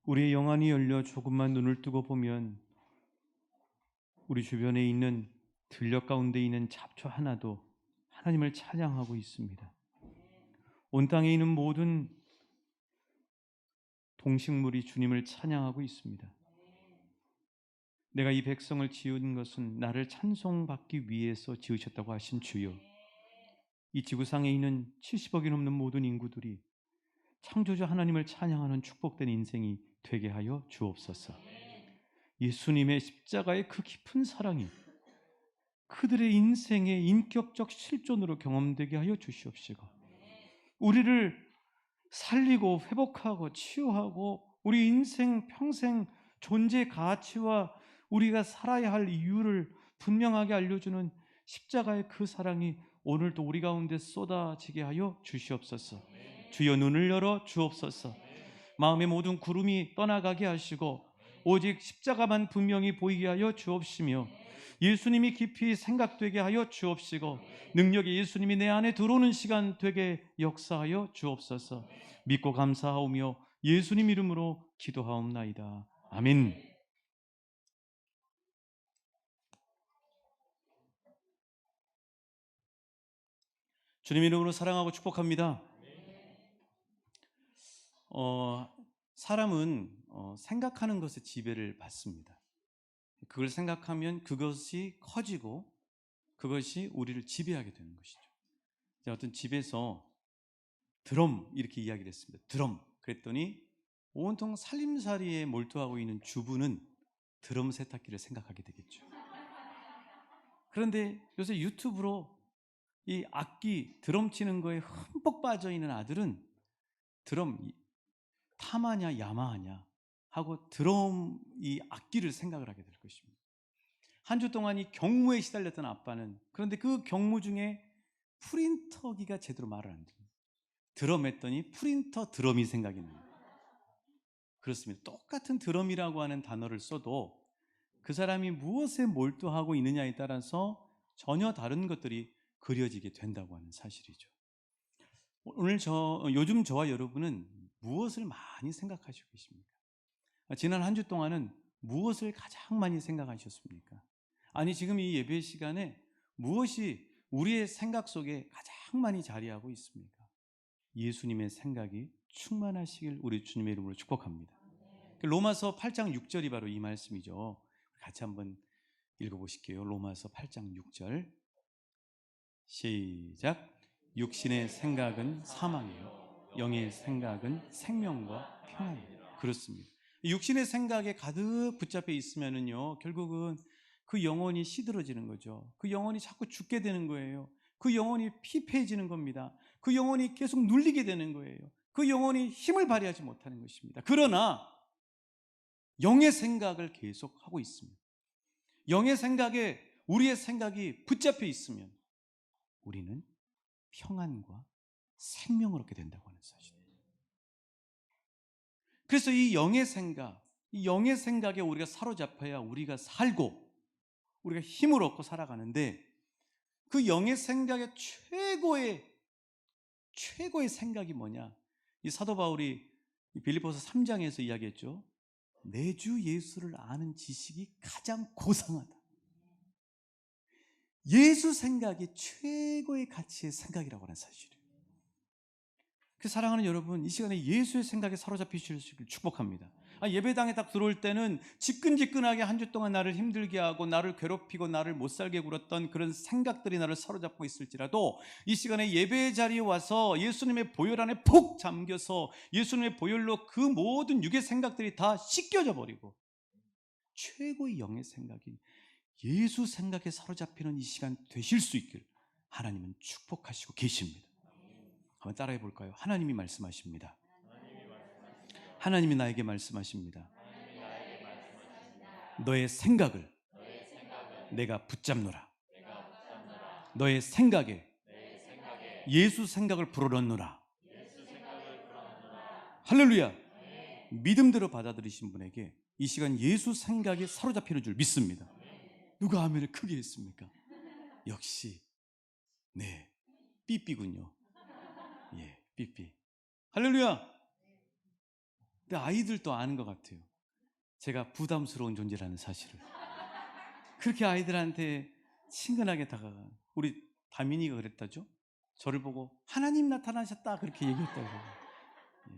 우리의 영안이 열려 조금만 눈을 뜨고 보면 우리 주변에 있는 들녘 가운데 있는 잡초 하나도 하나님을 찬양하고 있습니다. 온 땅에 있는 모든 동식물이 주님을 찬양하고 있습니다. 내가 이 백성을 지은 것은 나를 찬송받기 위해서 지으셨다고 하신 주여, 이 지구상에 있는 70억이 넘는 모든 인구들이 창조주 하나님을 찬양하는 축복된 인생이 되게 하여 주옵소서. 예수님의 십자가의 그 깊은 사랑이 그들의 인생의 인격적 실존으로 경험되게 하여 주시옵시고, 우리를 살리고 회복하고 치유하고 우리 인생 평생 존재 가치와 우리가 살아야 할 이유를 분명하게 알려주는 십자가의 그 사랑이 오늘도 우리 가운데 쏟아지게 하여 주시옵소서. 주여, 눈을 열어 주옵소서. 마음의 모든 구름이 떠나가게 하시고 오직 십자가만 분명히 보이게 하여 주옵시며, 예수님이 깊이 생각되게 하여 주옵시고 능력의 예수님이 내 안에 들어오는 시간 되게 역사하여 주옵소서. 믿고 감사하오며 예수님 이름으로 기도하옵나이다. 아멘. 주님 이름으로 사랑하고 축복합니다. 사람은 생각하는 것에 지배를 받습니다. 그걸 생각하면 그것이 커지고 그것이 우리를 지배하게 되는 것이죠. 어떤 집에서 드럼 이렇게 이야기를 했습니다. 드럼. 그랬더니 온통 살림살이에 몰두하고 있는 주부는 드럼 세탁기를 생각하게 되겠죠. 그런데 요새 유튜브로 이 악기 드럼 치는 거에 흠뻑 빠져 있는 아들은 드럼 타마냐 야마하냐 하고 드럼 이 악기를 생각을 하게 될 것입니다. 한 주 동안 이 경무에 시달렸던 아빠는, 그런데 그 경무 중에 프린터기가 제대로 말을 안 됩니다. 드럼 했더니 프린터 드럼이 생각이 나요. 그렇습니다. 똑같은 드럼이라고 하는 단어를 써도 그 사람이 무엇에 몰두하고 있느냐에 따라서 전혀 다른 것들이 그려지게 된다고 하는 사실이죠. 오늘 요즘 저와 여러분은 무엇을 많이 생각하시고 계십니까? 지난 한 주 동안은 무엇을 가장 많이 생각하셨습니까? 아니, 지금 이 예배 시간에 무엇이 우리의 생각 속에 가장 많이 자리하고 있습니까? 예수님의 생각이 충만하시길 우리 주님의 이름으로 축복합니다. 로마서 8장 6절이 바로 이 말씀이죠. 같이 한번 읽어보실게요. 로마서 8장 6절 시작. 육신의 생각은 사망이요 영의 생각은 생명과 평안이요. 그렇습니다. 육신의 생각에 가득 붙잡혀 있으면은요, 결국은 그 영혼이 시들어지는 거죠. 그 영혼이 자꾸 죽게 되는 거예요. 그 영혼이 피폐해지는 겁니다. 그 영혼이 계속 눌리게 되는 거예요. 그 영혼이 힘을 발휘하지 못하는 것입니다. 그러나 영의 생각을 계속 하고 있습니다. 영의 생각에 우리의 생각이 붙잡혀 있으면 우리는 평안과 생명을 얻게 된다고 하는 사실입니다. 그래서 이 영의 생각에 우리가 사로잡혀야 우리가 살고 우리가 힘을 얻고 살아가는데, 그 영의 생각의 최고의 생각이 뭐냐? 이 사도 바울이 빌립보서 3장에서 이야기했죠. 내 주 예수를 아는 지식이 가장 고상하다. 예수 생각이 최고의 가치의 생각이라고 하는 사실이에요. 그 사랑하는 여러분, 이 시간에 예수의 생각에 사로잡히실 수 있기를 축복합니다. 예배당에 딱 들어올 때는 지끈지끈하게 한 주 동안 나를 힘들게 하고 나를 괴롭히고 나를 못 살게 굴었던 그런 생각들이 나를 사로잡고 있을지라도, 이 시간에 예배 자리에 와서 예수님의 보혈 안에 푹 잠겨서 예수님의 보혈로 그 모든 육의 생각들이 다 씻겨져 버리고 최고의 영의 생각인 예수 생각에 사로잡히는 이 시간 되실 수 있길 하나님은 축복하시고 계십니다. 한번 따라해 볼까요? 하나님이 말씀하십니다. 하나님이 나에게 말씀하십니다. 너의 생각을 내가 붙잡노라. 너의 생각에 예수 생각을 불어넣노라. 할렐루야. 믿음대로 받아들이신 분에게 이 시간 예수 생각에 사로잡히는 줄 믿습니다. 누가 아멘을 크게 했습니까? 역시 네, 삐삐군요. 예, 삐삐. 할렐루야. 근데 아이들도 아는 것 같아요. 제가 부담스러운 존재라는 사실을. 그렇게 아이들한테 친근하게 다가가. 우리 다민이가 그랬다죠. 저를 보고 하나님 나타나셨다 그렇게 얘기했다고. 예.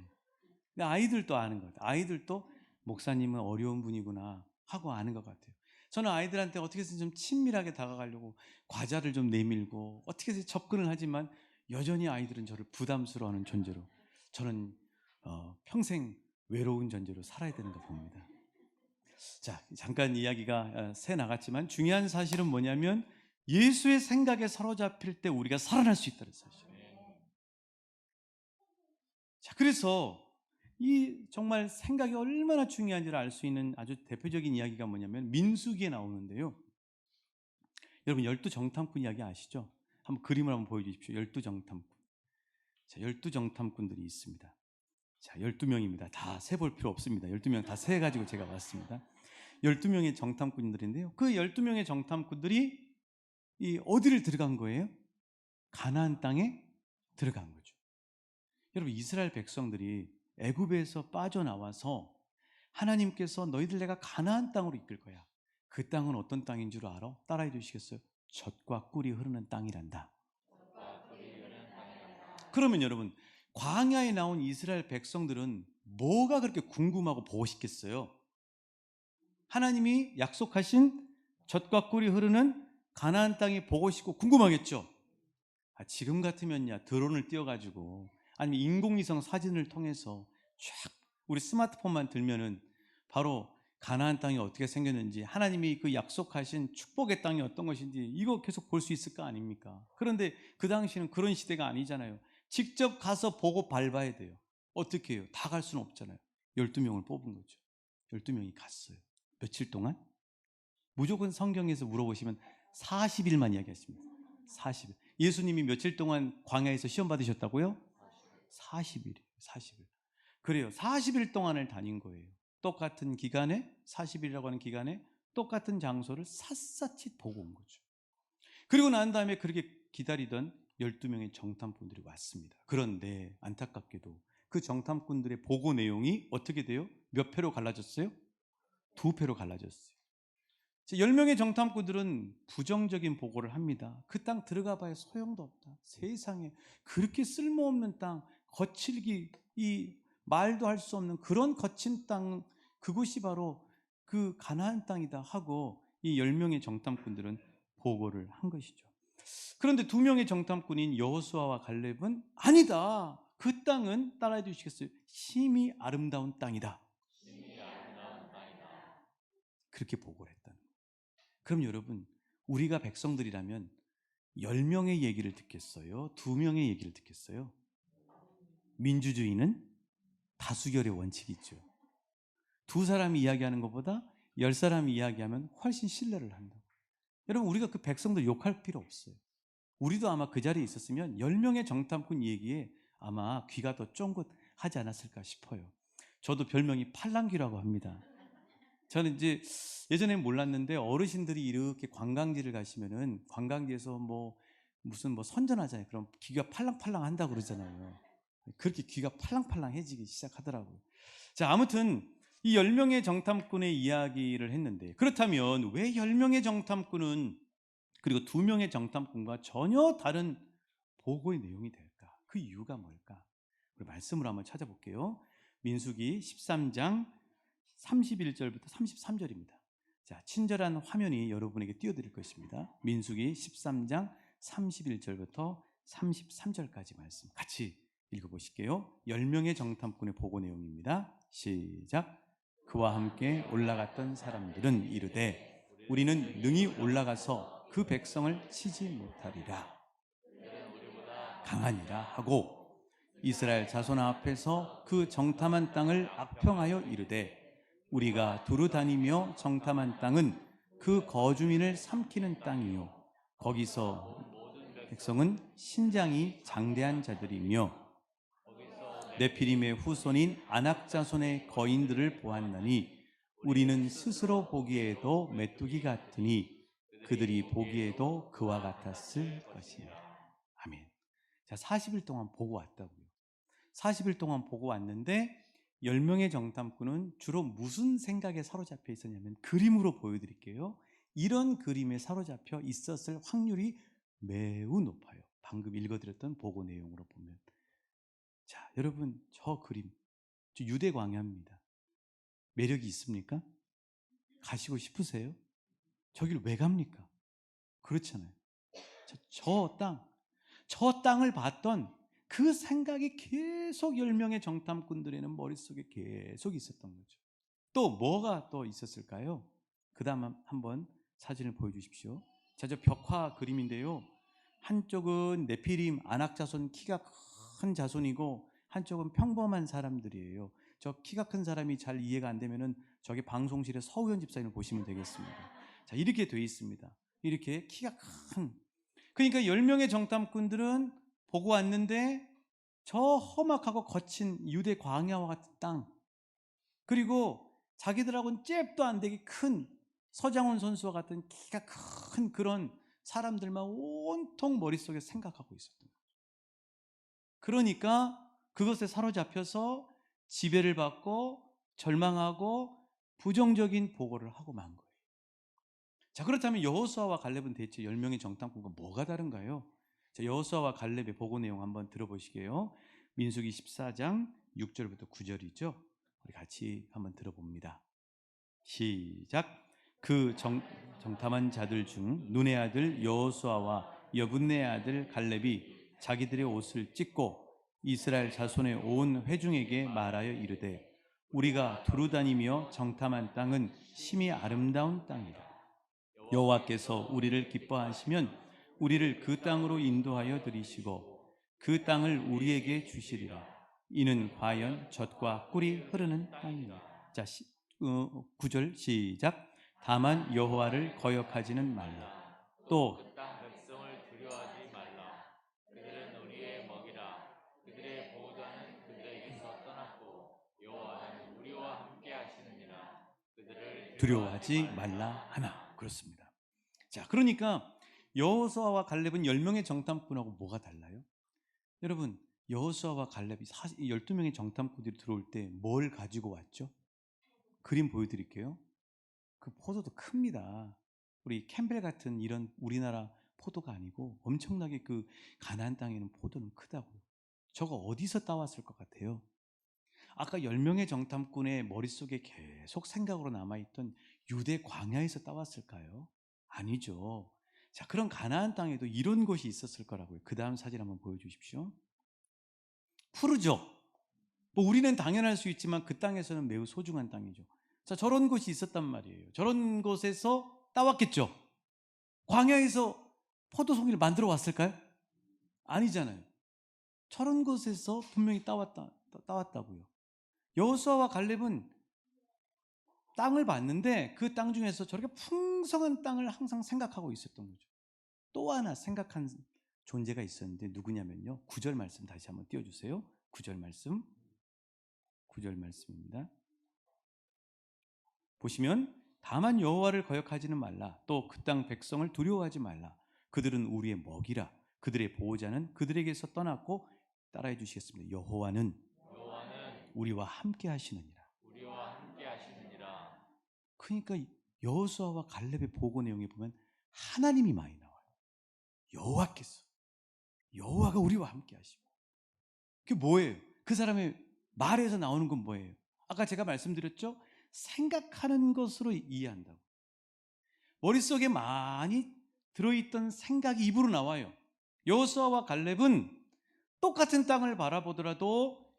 근데 아이들도 아는 것 같아요. 아이들도 목사님은 어려운 분이구나 하고 아는 것 같아요. 저는 아이들한테 어떻게 해서 좀 친밀하게 다가가려고 과자를 좀 내밀고 어떻게 해서 접근을 하지만 여전히 아이들은 저를 부담스러워하는 존재로, 저는 평생 외로운 존재로 살아야 되는가 봅니다. 자, 잠깐 이야기가 새 나갔지만 중요한 사실은 뭐냐면 예수의 생각에 사로잡힐 때 우리가 살아날 수 있다는 사실이에요. 자, 그래서 이 정말 생각이 얼마나 중요한지를 알 수 있는 아주 대표적인 이야기가 뭐냐면 민수기에 나오는데요. 여러분 12정탐꾼 이야기 아시죠? 한번 그림을 한번 보여주십시오. 12정탐꾼. 자, 12정탐꾼들이 있습니다. 자, 12명입니다. 다 세볼 필요 없습니다. 12명 다 세가지고 제가 왔습니다. 12명의 정탐꾼들인데요. 그 12명의 정탐꾼들이 이 어디를 들어간 거예요? 가나안 땅에 들어간 거죠. 여러분 이스라엘 백성들이 애굽에서 빠져나와서 하나님께서 너희들 내가 가나안 땅으로 이끌 거야. 그 땅은 어떤 땅인 줄 알아? 따라해 주시겠어요? 젖과 꿀이 흐르는 땅이란다. 그러면 여러분 광야에 나온 이스라엘 백성들은 뭐가 그렇게 궁금하고 보고 싶겠어요? 하나님이 약속하신 젖과 꿀이 흐르는 가나안 땅이 보고 싶고 궁금하겠죠? 지금 같으면야 드론을 띄워가지고 아니면 인공위성 사진을 통해서 쫙 우리 스마트폰만 들면은 바로 가나안 땅이 어떻게 생겼는지, 하나님이 그 약속하신 축복의 땅이 어떤 것인지 이거 계속 볼 수 있을 거 아닙니까? 그런데 그 당시는 그런 시대가 아니잖아요. 직접 가서 보고 밟아야 돼요. 어떻게 해요? 다 갈 수는 없잖아요. 12명을 뽑은 거죠. 12명이 갔어요. 며칠 동안? 무조건 성경에서 물어보시면 40일만 이야기했습니다. 40일. 예수님이 며칠 동안 광야에서 시험 받으셨다고요? 40일. 40일. 그래요. 40일 동안을 다닌 거예요. 똑같은 기간에, 40일이라고 하는 기간에 똑같은 장소를 샅샅이 보고 온 거죠. 그리고 난 다음에 그렇게 기다리던 12명의 정탐꾼들이 왔습니다. 그런데 안타깝게도 그 정탐꾼들의 보고 내용이 어떻게 돼요? 몇 패로 갈라졌어요? 2패로 갈라졌어요. 10명의 정탐꾼들은 부정적인 보고를 합니다. 그 땅 들어가 봐야 소용도 없다. 세상에 그렇게 쓸모없는 땅, 거칠기, 이 말도 할 수 없는 그런 거친 땅, 그곳이 바로 그 가나안 땅이다 하고 이 10명의 정탐꾼들은 보고를 한 것이죠. 그런데 2명의 정탐꾼인 여호수아와 갈렙은 아니다. 그 땅은 따라해 주시겠어요? 심히 아름다운 땅이다. 그렇게 보고를 했다는 거예요. 그럼 여러분, 우리가 백성들이라면 10명의 얘기를 듣겠어요? 2명의 얘기를 듣겠어요? 민주주의는 다수결의 원칙이죠. 2사람이 이야기하는 것보다 10사람이 이야기하면 훨씬 신뢰를 한다. 여러분, 우리가 그 백성들 욕할 필요 없어요. 우리도 아마 그 자리에 있었으면 10명의 정탐꾼 얘기에 아마 귀가 더 쫑긋하지 않았을까 싶어요. 저도 별명이 팔랑귀라고 합니다. 저는 이제 예전엔 몰랐는데 어르신들이 이렇게 관광지를 가시면은 관광지에서 무슨 선전하잖아요. 그럼 귀가 팔랑팔랑 한다고 그러잖아요. 그렇게 귀가 팔랑팔랑해지기 시작하더라고요. 자, 아무튼 이 10명의 정탐꾼의 이야기를 했는데, 그렇다면 왜 10명의 정탐꾼은 그리고 2명의 정탐꾼과 전혀 다른 보고의 내용이 될까? 그 이유가 뭘까? 우리 말씀을 한번 찾아볼게요. 민수기 13장 31절부터 33절입니다. 자, 친절한 화면이 여러분에게 띄워드릴 것입니다. 민수기 13장 31절부터 33절까지 말씀 같이 읽어보실게요. 10명의 정탐꾼의 보고 내용입니다. 시작. 그와 함께 올라갔던 사람들은 이르되 우리는 능히 올라가서 그 백성을 치지 못하리라. 강하니라 하고 이스라엘 자손 앞에서 그 정탐한 땅을 악평하여 이르되 우리가 두루 다니며 정탐한 땅은 그 거주민을 삼키는 땅이요 거기서 백성은 신장이 장대한 자들이며 네피림의 후손인 아낙 자손의 거인들을 보았나니 우리는 스스로 보기에도 메뚜기 같으니 그들이 보기에도 그와 같았을 것이니라. 아멘. 자, 40일 동안 보고 왔다고요. 40일 동안 보고 왔는데 10명의 정탐꾼은 주로 무슨 생각에 사로잡혀 있었냐면, 그림으로 보여드릴게요. 이런 그림에 사로잡혀 있었을 확률이 매우 높아요. 방금 읽어드렸던 보고 내용으로 보면. 자, 여러분, 저 그림, 저 유대 광야입니다. 매력이 있습니까? 가시고 싶으세요? 저길 왜 갑니까? 그렇잖아요. 저 땅을 봤던 그 생각이 계속 10명의 정탐꾼들에는 머릿속에 계속 있었던 거죠. 또 뭐가 또 있었을까요? 그 다음 한번 사진을 보여주십시오. 자, 저 벽화 그림인데요. 한쪽은 네피림 안악자손, 키가 큰 자손이고 한쪽은 평범한 사람들이에요. 저 키가 큰 사람이 잘 이해가 안 되면은 저기 방송실에 서우현 집사님을 보시면 되겠습니다. 자, 이렇게 돼 있습니다. 이렇게 키가 큰, 그러니까 10명의 정탐꾼들은 보고 왔는데 저 험악하고 거친 유대 광야와 같은 땅, 그리고 자기들하고는 잽도 안 되게 큰 서장훈 선수와 같은 키가 큰 그런 사람들만 온통 머릿속에 생각하고 있었던 거예요. 그러니까 그것에 사로잡혀서 지배를 받고 절망하고 부정적인 보고를 하고 만 거예요. 자, 그렇다면 여호수아와 갈렙은 대체 10명의 정탐꾼과 뭐가 다른가요? 자, 여호수아와 갈렙의 보고 내용 한번 들어보시게요. 민수기 14장 6절부터 9절이죠. 우리 같이 한번 들어봅니다. 시작. 그 정탐한 자들 중 눈의 아들 여호수아와 여분네 아들 갈렙이 자기들의 옷을 찢고 이스라엘 자손의 온 회중에게 말하여 이르되, 우리가 두루다니며 정탐한 땅은 심히 아름다운 땅이라. 여호와께서 우리를 기뻐하시면 우리를 그 땅으로 인도하여 들이시고 그 땅을 우리에게 주시리라. 이는 과연 젖과 꿀이 흐르는 땅이니라. 자, 9절 시작. 다만 여호와를 거역하지는 말라. 또 땅 백성을 두려워하지 말라. 그들은 우리의 먹이라. 그들의 보호자는 그들에게서 떠났고 여호와는 우리와 함께 하시느니라. 그들을 두려워하지 말라 하나. 그렇습니다. 자, 그러니까 여호수아와 갈렙은 10명의 정탐꾼하고 뭐가 달라요? 여러분, 여호수아와 갈렙이 12명의 정탐꾼들이 들어올 때 뭘 가지고 왔죠? 그림 보여드릴게요. 그 포도도 큽니다. 우리 캠벨 같은 이런 우리나라 포도가 아니고 엄청나게 그 가나안 땅에는 포도는 크다고요. 저거 어디서 따왔을 것 같아요? 아까 10명의 정탐꾼의 머릿속에 계속 생각으로 남아있던 유대 광야에서 따왔을까요? 아니죠. 자, 그런 가나안 땅에도 이런 곳이 있었을 거라고요. 그 다음 사진 한번 보여주십시오. 푸르죠. 뭐 우리는 당연할 수 있지만 그 땅에서는 매우 소중한 땅이죠. 자, 저런 곳이 있었단 말이에요. 저런 곳에서 따왔겠죠. 광야에서 포도송이를 만들어 왔을까요? 아니잖아요. 저런 곳에서 분명히 따왔다고요. 여호수아와 갈렙은 땅을 봤는데 그 땅 중에서 저렇게 풍성한 땅을 항상 생각하고 있었던 거죠. 또 하나 생각한 존재가 있었는데 누구냐면요. 9절 말씀 다시 한번 띄워주세요. 9절 말씀. 9절 말씀입니다. 보시면 다만 여호와를 거역하지는 말라. 또 그 땅 백성을 두려워하지 말라. 그들은 우리의 먹이라. 그들의 보호자는 그들에게서 떠났고, 따라해 주시겠습니다. 여호와는 우리와 함께 하시느니라. 우리와 함께 하시느니라. 그러니까 여호수아와 갈렙의 보고 내용에 보면 하나님이 많이 나와요. 여호와께서, 여호와가 우리와 함께 하시고. 그게 뭐예요? 그 사람의 말에서 나오는 건 뭐예요? 아까 제가 말씀드렸죠? 생각하는 것으로 이해한다고. 머릿속에 많이 들어있던 생각이 입으로 나와요. 여호수아와 갈렙은 똑같은 땅을 바라보더라도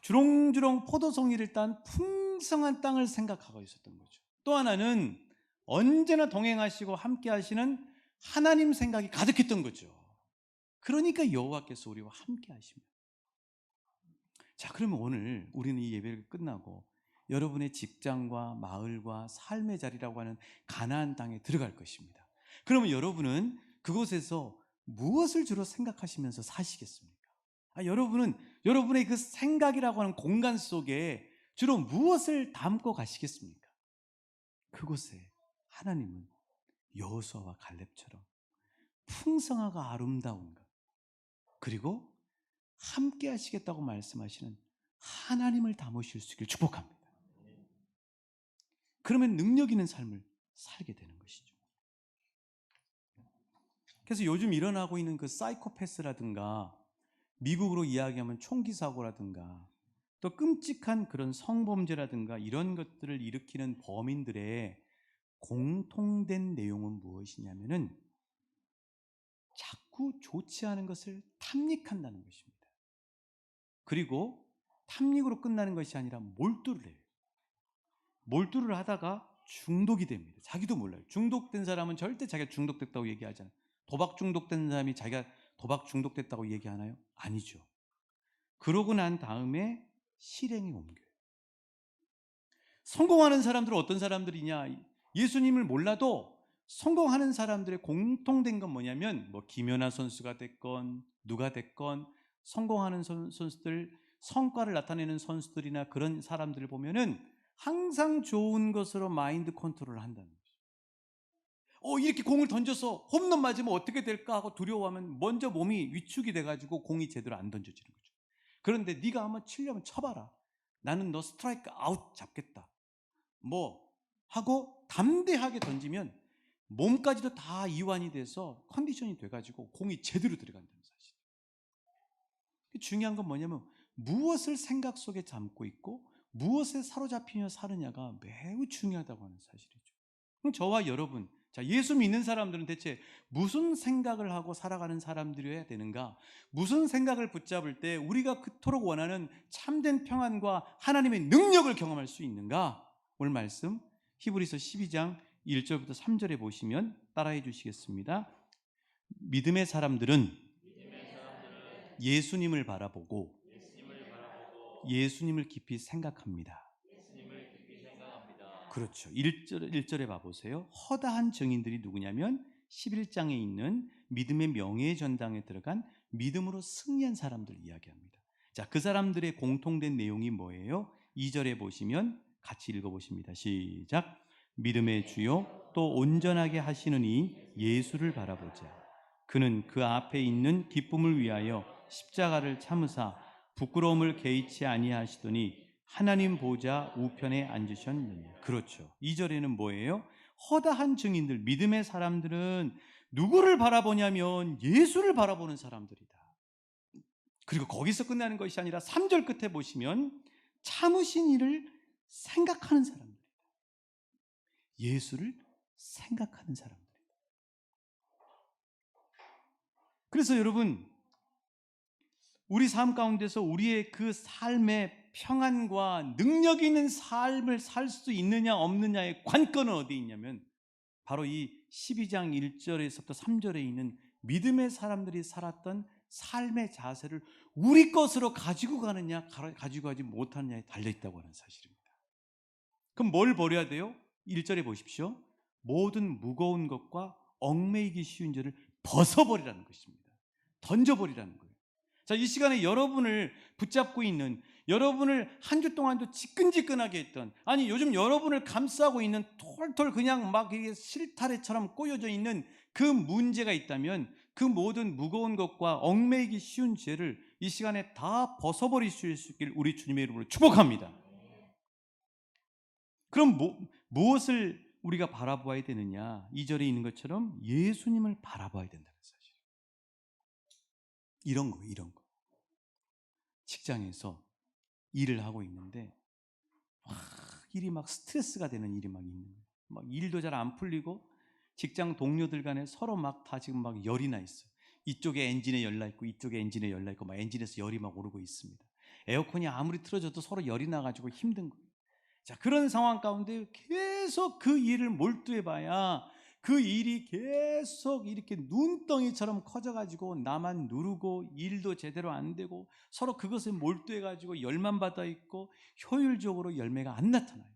주렁주렁 포도송이를 딴 풍성한 땅을 생각하고 있었던 거죠. 또 하나는 언제나 동행하시고 함께 하시는 하나님 생각이 가득했던 거죠. 그러니까 여호와께서 우리와 함께 하십니다. 자, 그러면 오늘 우리는 이 예배를 끝나고 여러분의 직장과 마을과 삶의 자리라고 하는 가나안 땅에 들어갈 것입니다. 그러면 여러분은 그곳에서 무엇을 주로 생각하시면서 사시겠습니까? 여러분은 여러분의 그 생각이라고 하는 공간 속에 주로 무엇을 담고 가시겠습니까? 그곳에 하나님은 여호수아와 갈렙처럼 풍성하고 아름다운 것, 그리고 함께 하시겠다고 말씀하시는 하나님을 담으실 수 있기를 축복합니다. 그러면 능력 있는 삶을 살게 되는 것이죠. 그래서 요즘 일어나고 있는 그 사이코패스라든가 미국으로 이야기하면 총기 사고라든가 또 끔찍한 그런 성범죄라든가 이런 것들을 일으키는 범인들의 공통된 내용은 무엇이냐면은 자꾸 좋지 않은 것을 탐닉한다는 것입니다. 그리고 탐닉으로 끝나는 것이 아니라 몰두를 해요. 몰두를 하다가 중독이 됩니다. 자기도 몰라요. 중독된 사람은 절대 자기가 중독됐다고 얘기하잖아요. 도박 중독된 사람이 자기가 도박 중독됐다고 얘기하나요? 아니죠. 그러고 난 다음에 실행에 옮겨요. 성공하는 사람들은 어떤 사람들이냐? 예수님을 몰라도 성공하는 사람들의 공통된 건 뭐냐면 뭐 김연아 선수가 됐건 누가 됐건 성공하는 선수들, 성과를 나타내는 선수들이나 그런 사람들을 보면은 항상 좋은 것으로 마인드 컨트롤을 한다는 거죠. 이렇게 공을 던져서 홈런 맞으면 어떻게 될까 하고 두려워하면 먼저 몸이 위축이 돼가지고 공이 제대로 안 던져지는 거죠. 그런데 네가 한번 치려면 쳐봐라. 나는 너 스트라이크 아웃 잡겠다. 뭐 하고 담대하게 던지면 몸까지도 다 이완이 돼서 컨디션이 돼가지고 공이 제대로 들어간다는 사실. 중요한 건 뭐냐면 무엇을 생각 속에 담고 있고 무엇에 사로잡히며 사느냐가 매우 중요하다고 하는 사실이죠. 그럼 저와 여러분, 자, 예수 믿는 사람들은 대체 무슨 생각을 하고 살아가는 사람들이어야 되는가? 무슨 생각을 붙잡을 때 우리가 그토록 원하는 참된 평안과 하나님의 능력을 경험할 수 있는가? 오늘 말씀 히브리서 12장 1절부터 3절에 보시면 따라해 주시겠습니다. 믿음의 사람들은 예수님을 바라보고 예수님을 깊이 생각합니다. 그렇죠. 1절에 봐보세요. 허다한 증인들이 누구냐면 11장에 있는 믿음의 명예의 전당에 들어간 믿음으로 승리한 사람들 이야기합니다. 자, 그 사람들의 공통된 내용이 뭐예요? 2절에 보시면 같이 읽어보십니다. 시작. 믿음의 주요 또 온전하게 하시는 이 예수를 바라보자. 그는 그 앞에 있는 기쁨을 위하여 십자가를 참으사 부끄러움을 개의치 아니하시더니 하나님 보좌 우편에 앉으셨느냐. 그렇죠. 2절에는 뭐예요? 허다한 증인들, 믿음의 사람들은 누구를 바라보냐면 예수를 바라보는 사람들이다. 그리고 거기서 끝나는 것이 아니라 3절 끝에 보시면 참으신 이를 생각하는 사람들이다. 예수를 생각하는 사람들이다. 그래서 여러분, 우리 삶 가운데서 우리의 그 삶의 평안과 능력 있는 삶을 살 수 있느냐 없느냐의 관건은 어디에 있냐면 바로 이 12장 1절에서부터 3절에 있는 믿음의 사람들이 살았던 삶의 자세를 우리 것으로 가지고 가느냐 가지고 가지 못하느냐에 달려있다고 하는 사실입니다. 그럼 뭘 버려야 돼요? 1절에 보십시오. 모든 무거운 것과 얽매이기 쉬운 죄를 벗어버리라는 것입니다. 던져버리라는 거예요. 자, 이 시간에 여러분을 붙잡고 있는, 여러분을 한 주 동안도 지끈지끈하게 했던, 아니 요즘 여러분을 감싸고 있는 털털 그냥 막 실타래처럼 꼬여져 있는 그 문제가 있다면 그 모든 무거운 것과 얽매이기 쉬운 죄를 이 시간에 다 벗어버릴 수 있길 우리 주님의 이름으로 축복합니다. 그럼 무엇을 우리가 바라보아야 되느냐? 2절에 있는 것처럼 예수님을 바라봐야 된다는 사실. 이런 거. 직장에서 일을 하고 있는데 일이 막 스트레스가 되는 일이 막 있는 거예요. 막 일도 잘 안 풀리고 직장 동료들 간에 서로 막 다 지금 막 열이 나 있어요. 이쪽에 엔진에 열 나 있고 이쪽에 엔진에 열 나 있고 막 엔진에서 열이 막 오르고 있습니다. 에어컨이 아무리 틀어져도 서로 열이 나가지고 힘든 거예요. 자, 그런 상황 가운데 계속 그 일을 몰두해 봐야 그 일이 계속 이렇게 눈덩이처럼 커져가지고 나만 누르고 일도 제대로 안 되고 서로 그것에 몰두해가지고 열만 받아 있고 효율적으로 열매가 안 나타나요.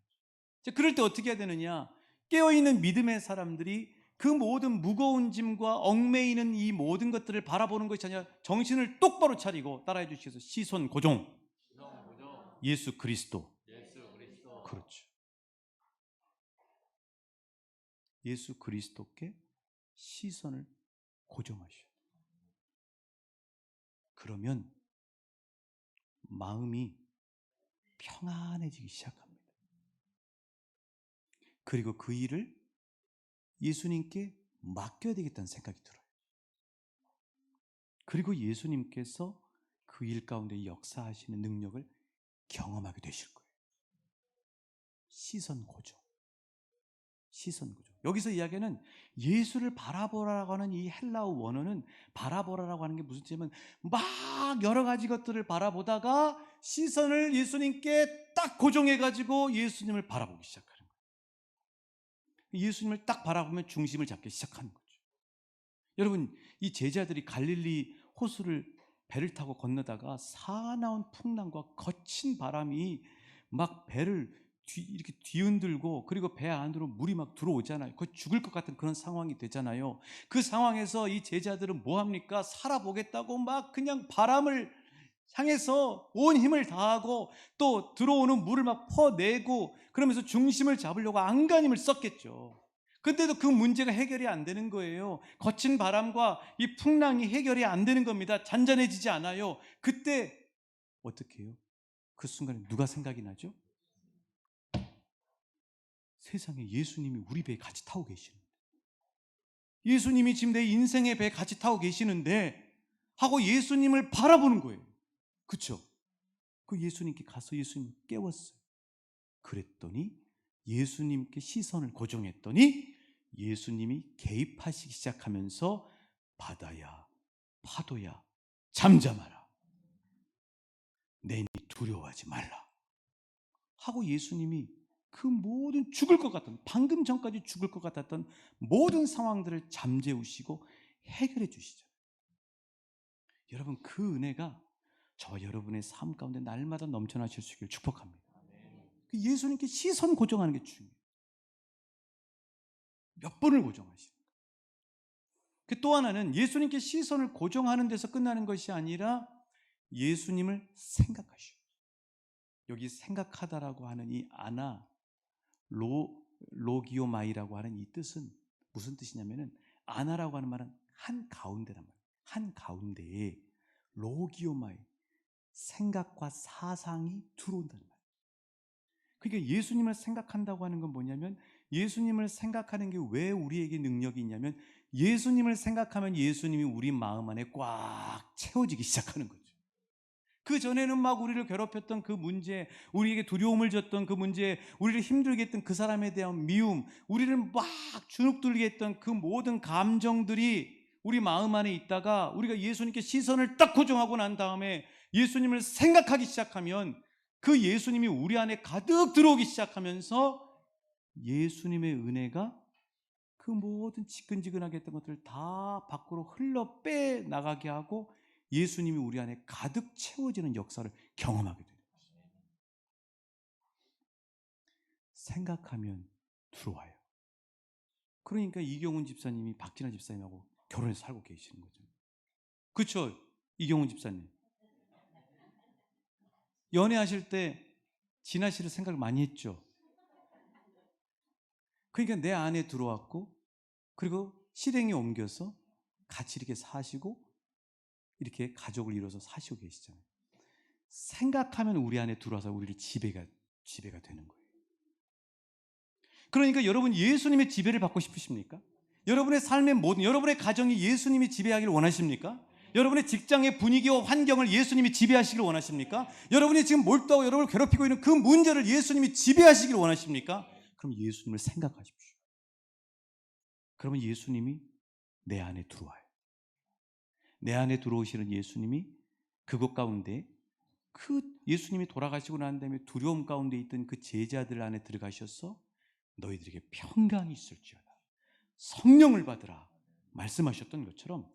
자, 그럴 때 어떻게 해야 되느냐? 깨어있는 믿음의 사람들이 그 모든 무거운 짐과 얽매이는 이 모든 것들을 바라보는 것이 아니라 정신을 똑바로 차리고 따라해 주시겠어요? 시선 고정. 예수 그리스도. 그렇죠. 예수 그리스도께 시선을 고정하셔요. 그러면 마음이 평안해지기 시작합니다. 그리고 그 일을 예수님께 맡겨야 되겠다는 생각이 들어요. 그리고 예수님께서 그 일 가운데 역사하시는 능력을 경험하게 되실 거예요. 시선 고정. 시선 고정. 여기서 이야기는 예수를 바라보라라고 하는 이 헬라어 원어는 바라보라라고 하는 게 무슨 뜻이냐면 막 여러 가지 것들을 바라보다가 시선을 예수님께 딱 고정해가지고 예수님을 바라보기 시작하는 거예요. 예수님을 딱 바라보면 중심을 잡기 시작하는 거죠. 여러분, 이 제자들이 갈릴리 호수를 배를 타고 건너다가 사나운 풍랑과 거친 바람이 막 배를 이렇게 뒤흔들고 그리고 배 안으로 물이 막 들어오잖아요. 거의 죽을 것 같은 그런 상황이 되잖아요. 그 상황에서 이 제자들은 뭐 합니까? 살아보겠다고 막 그냥 바람을 향해서 온 힘을 다하고 또 들어오는 물을 막 퍼내고 그러면서 중심을 잡으려고 안간힘을 썼겠죠. 근데도 그 문제가 해결이 안 되는 거예요. 거친 바람과 이 풍랑이 해결이 안 되는 겁니다. 잔잔해지지 않아요. 그때 어떻게 해요? 그 순간에 누가 생각이 나죠? 세상에 예수님이 우리 배에 같이 타고 계시는데, 예수님이 지금 내 인생의 배에 같이 타고 계시는데 하고 예수님을 바라보는 거예요. 그렇죠? 그 예수님께 가서 예수님 깨웠어요. 그랬더니 예수님께 시선을 고정했더니 예수님이 개입하시기 시작하면서 바다야, 파도야, 잠잠하라. 내니 두려워하지 말라. 하고 예수님이 그 모든 죽을 것 같던, 방금 전까지 죽을 것 같았던 모든 상황들을 잠재우시고 해결해 주시죠. 여러분, 그 은혜가 저와 여러분의 삶 가운데 날마다 넘쳐나실 수 있기를 축복합니다. 예수님께 시선 고정하는 게 중요해요. 몇 번을 고정하시는 거예요. 또 하나는 예수님께 시선을 고정하는 데서 끝나는 것이 아니라 예수님을 생각하시오. 여기 생각하다라고 하는 이 아나 로기오마이라고 하는 이 뜻은 무슨 뜻이냐면은 아나라고 하는 말은 한 가운데란 말이에요. 한 가운데에 로기오마이 생각과 사상이 들어온다는 말이에요. 그러니까 예수님을 생각한다고 하는 건 뭐냐면 예수님을 생각하는 게 왜 우리에게 능력이 있냐면 예수님을 생각하면 예수님이 우리 마음 안에 꽉 채워지기 시작하는 거죠. 그 전에는 막 우리를 괴롭혔던 그 문제, 우리에게 두려움을 줬던 그 문제, 우리를 힘들게 했던 그 사람에 대한 미움, 우리를 막 주눅들게 했던 그 모든 감정들이 우리 마음 안에 있다가 우리가 예수님께 시선을 딱 고정하고 난 다음에 예수님을 생각하기 시작하면 그 예수님이 우리 안에 가득 들어오기 시작하면서 예수님의 은혜가 그 모든 지끈지끈하게 했던 것들을 다 밖으로 흘러 빼나가게 하고 예수님이 우리 안에 가득 채워지는 역사를 경험하게 되는 것입니다. 생각하면 들어와요. 그러니까 이경훈 집사님이 박진아 집사님하고 결혼해서 살고 계시는 거죠. 그렇죠? 이경훈 집사님. 연애하실 때 진아 씨를 생각을 많이 했죠. 그러니까 내 안에 들어왔고 그리고 실행에 옮겨서 같이 이렇게 사시고 이렇게 가족을 이뤄서 사시고 계시잖아요. 생각하면 우리 안에 들어와서 우리를 지배가 되는 거예요. 그러니까 여러분 예수님의 지배를 받고 싶으십니까? 여러분의 삶의 모든, 여러분의 가정이 예수님이 지배하기를 원하십니까? 여러분의 직장의 분위기와 환경을 예수님이 지배하시길 원하십니까? 여러분이 지금 몰두하고 여러분을 괴롭히고 있는 그 문제를 예수님이 지배하시길 원하십니까? 그럼 예수님을 생각하십시오. 그러면 예수님이 내 안에 들어와요. 내 안에 들어오시는 예수님이 그것 가운데 그 예수님이 돌아가시고 난 다음에 두려움 가운데 있던 그 제자들 안에 들어가셔서 너희들에게 평강이 있을지어다. 성령을 받으라. 말씀하셨던 것처럼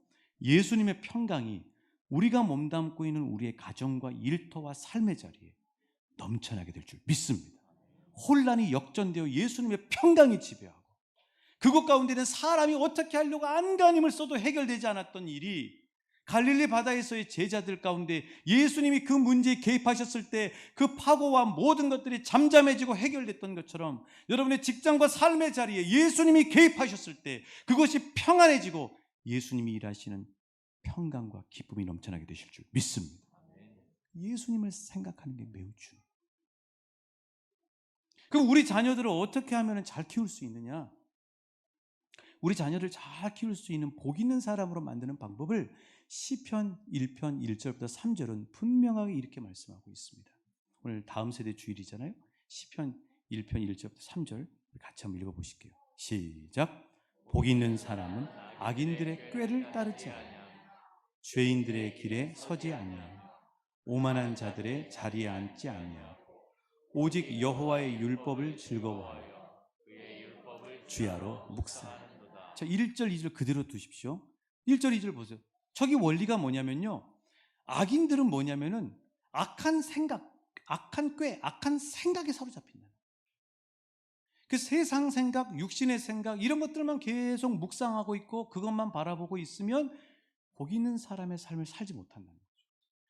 예수님의 평강이 우리가 몸담고 있는 우리의 가정과 일터와 삶의 자리에 넘쳐나게 될 줄 믿습니다. 혼란이 역전되어 예수님의 평강이 지배하고 그것 가운데는 사람이 어떻게 하려고 안간힘을 써도 해결되지 않았던 일이 갈릴리 바다에서의 제자들 가운데 예수님이 그 문제에 개입하셨을 때 그 파고와 모든 것들이 잠잠해지고 해결됐던 것처럼 여러분의 직장과 삶의 자리에 예수님이 개입하셨을 때 그것이 평안해지고 예수님이 일하시는 평강과 기쁨이 넘쳐나게 되실 줄 믿습니다. 예수님을 생각하는 게 매우 중요해요. 그럼 우리 자녀들을 어떻게 하면 잘 키울 수 있느냐? 우리 자녀를 잘 키울 수 있는 복 있는 사람으로 만드는 방법을 시편 1편 1절부터 3절은 분명하게 이렇게 말씀하고 있습니다. 오늘 다음 세대 주일이잖아요. 시편 1편 1절부터 3절 같이 한번 읽어보실게요. 시작. 복 있는 사람은 악인들의 꾀를 따르지 아니하며 죄인들의 길에 서지 아니하며 오만한 자들의 자리에 앉지 아니하고 오직 여호와의 율법을 즐거워하여 주야로 묵상하라. 자, 1절 2절 그대로 두십시오. 1절 2절 보세요. 저기 원리가 뭐냐면요, 악인들은 뭐냐면은 악한 생각, 악한 꾀, 악한 생각에 사로잡힌다. 그 세상 생각, 육신의 생각 이런 것들만 계속 묵상하고 있고 그것만 바라보고 있으면 복 있는 사람의 삶을 살지 못한다는 거죠.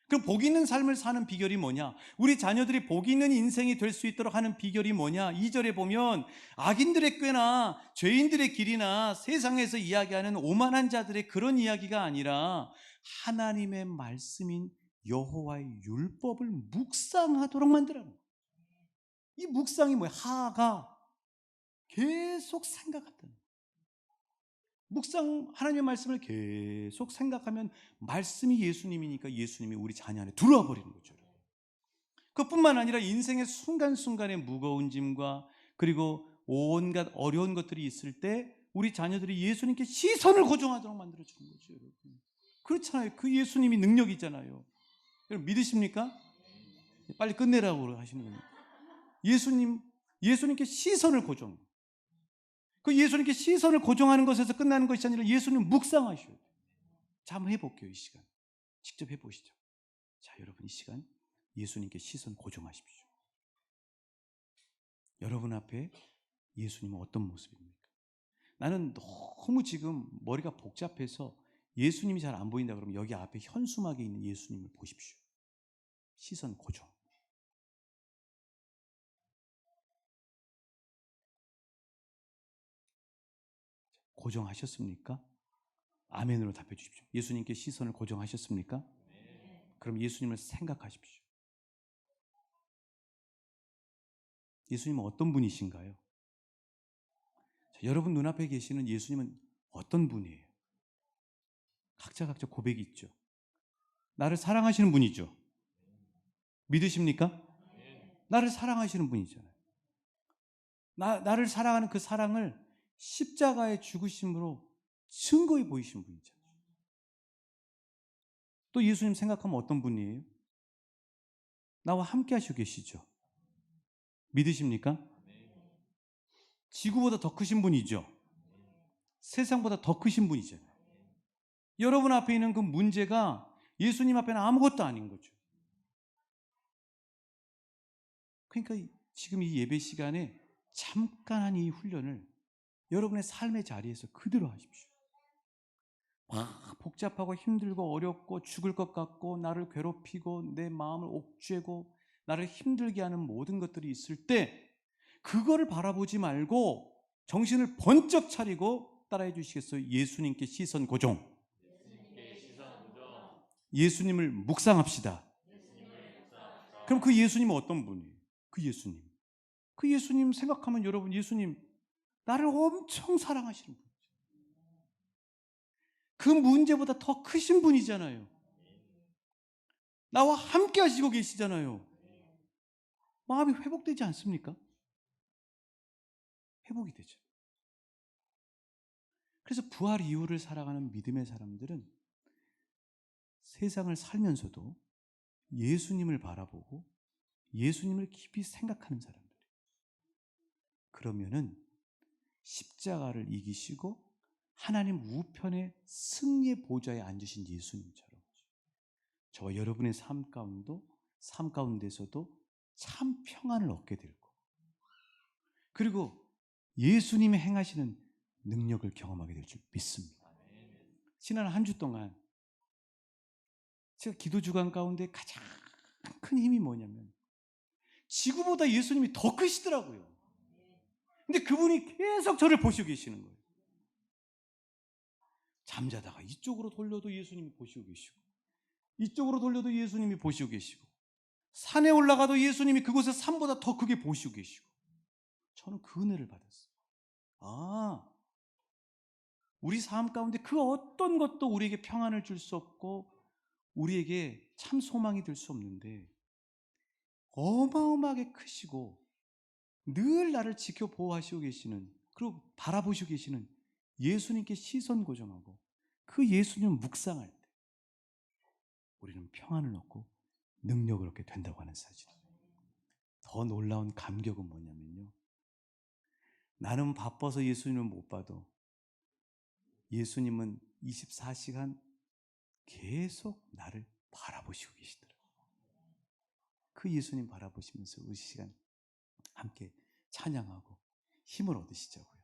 그럼 복 있는 삶을 사는 비결이 뭐냐? 우리 자녀들이 복 있는 인생이 될 수 있도록 하는 비결이 뭐냐? 2절에 보면 악인들의 꾀나 죄인들의 길이나 세상에서 이야기하는 오만한 자들의 그런 이야기가 아니라 하나님의 말씀인 여호와의 율법을 묵상하도록 만들라는 거예요. 이 묵상이 뭐예요? 하가 계속 생각한다는 거예요. 묵상, 하나님의 말씀을 계속 생각하면 말씀이 예수님이니까 예수님이 우리 자녀 안에 들어와 버리는 거죠. 그뿐만 아니라 인생의 순간순간의 무거운 짐과 그리고 온갖 어려운 것들이 있을 때 우리 자녀들이 예수님께 시선을 고정하도록 만들어주는 거죠. 여러분, 그렇잖아요. 그 예수님이 능력이잖아요. 여러분 믿으십니까? 빨리 끝내라고 하시는 거예요. 예수님께 시선을 고정. 그 예수님께 시선을 고정하는 것에서 끝나는 것이 아니라 예수님 묵상하셔야 돼요. 자, 한번 해볼게요. 이 시간 직접 해보시죠. 자, 여러분 이 시간 예수님께 시선 고정하십시오. 여러분 앞에 예수님은 어떤 모습입니까? 나는 너무 지금 머리가 복잡해서 예수님이 잘 안 보인다 그러면 여기 앞에 현수막에 있는 예수님을 보십시오. 시선 고정. 고정하셨습니까? 아멘으로 답해 주십시오. 예수님께 시선을 고정하셨습니까? 그럼 예수님을 생각하십시오. 예수님은 어떤 분이신가요? 자, 여러분 눈앞에 계시는 예수님은 어떤 분이에요? 각자 고백이 있죠. 나를 사랑하시는 분이죠. 믿으십니까? 나를 사랑하시는 분이잖아요. 나를 사랑하는 그 사랑을 십자가의 죽으심으로 증거해 보이신 분이잖아요. 또 예수님 생각하면 어떤 분이에요? 나와 함께 하시고 계시죠. 믿으십니까? 지구보다 더 크신 분이죠. 세상보다 더 크신 분이잖아요. 여러분 앞에 있는 그 문제가 예수님 앞에는 아무것도 아닌 거죠. 그러니까 지금 이 예배 시간에 잠깐 한 이 훈련을 여러분의 삶의 자리에서 그대로 하십시오. 복잡하고 힘들고 어렵고 죽을 것 같고 나를 괴롭히고 내 마음을 옥죄고 나를 힘들게 하는 모든 것들이 있을 때 그거를 바라보지 말고 정신을 번쩍 차리고 따라해 주시겠어요? 예수님께 시선 고정. 예수님을 묵상합시다. 그럼 그 예수님은 어떤 분이에요? 그 예수님 생각하면 여러분 예수님 나를 엄청 사랑하시는 분이죠. 그 문제보다 더 크신 분이잖아요. 나와 함께 하시고 계시잖아요. 마음이 회복되지 않습니까? 회복이 되죠. 그래서 부활 이후를 살아가는 믿음의 사람들은 세상을 살면서도 예수님을 바라보고 예수님을 깊이 생각하는 사람들이에요. 그러면은 십자가를 이기시고 하나님 우편의 승리의 보좌에 앉으신 예수님처럼 저와 여러분의 삶 가운데서도 참 평안을 얻게 될 거고, 그리고 예수님이 행하시는 능력을 경험하게 될 줄 믿습니다. 지난 한 주 동안 제가 기도 주간 가운데 가장 큰 힘이 뭐냐면 지구보다 예수님이 더 크시더라고요. 근데 그분이 계속 저를 보시고 계시는 거예요. 잠자다가 이쪽으로 돌려도 예수님이 보시고 계시고 이쪽으로 돌려도 예수님이 보시고 계시고 산에 올라가도 예수님이 그곳에 산보다 더 크게 보시고 계시고 저는 그 은혜를 받았어요. 아, 우리 삶 가운데 그 어떤 것도 우리에게 평안을 줄 수 없고 우리에게 참 소망이 될 수 없는데 어마어마하게 크시고 늘 나를 지켜 보호하시고 계시는, 그리고 바라보시고 계시는 예수님께 시선 고정하고 그 예수님을 묵상할 때 우리는 평안을 얻고 능력을 얻게 된다고 하는 사실이에요. 더 놀라운 감격은 뭐냐면요, 나는 바빠서 예수님을 못 봐도 예수님은 24시간 계속 나를 바라보시고 계시더라고요. 그 예수님 바라보시면서 우리 시간 함께 찬양하고 힘을 얻으시자고요.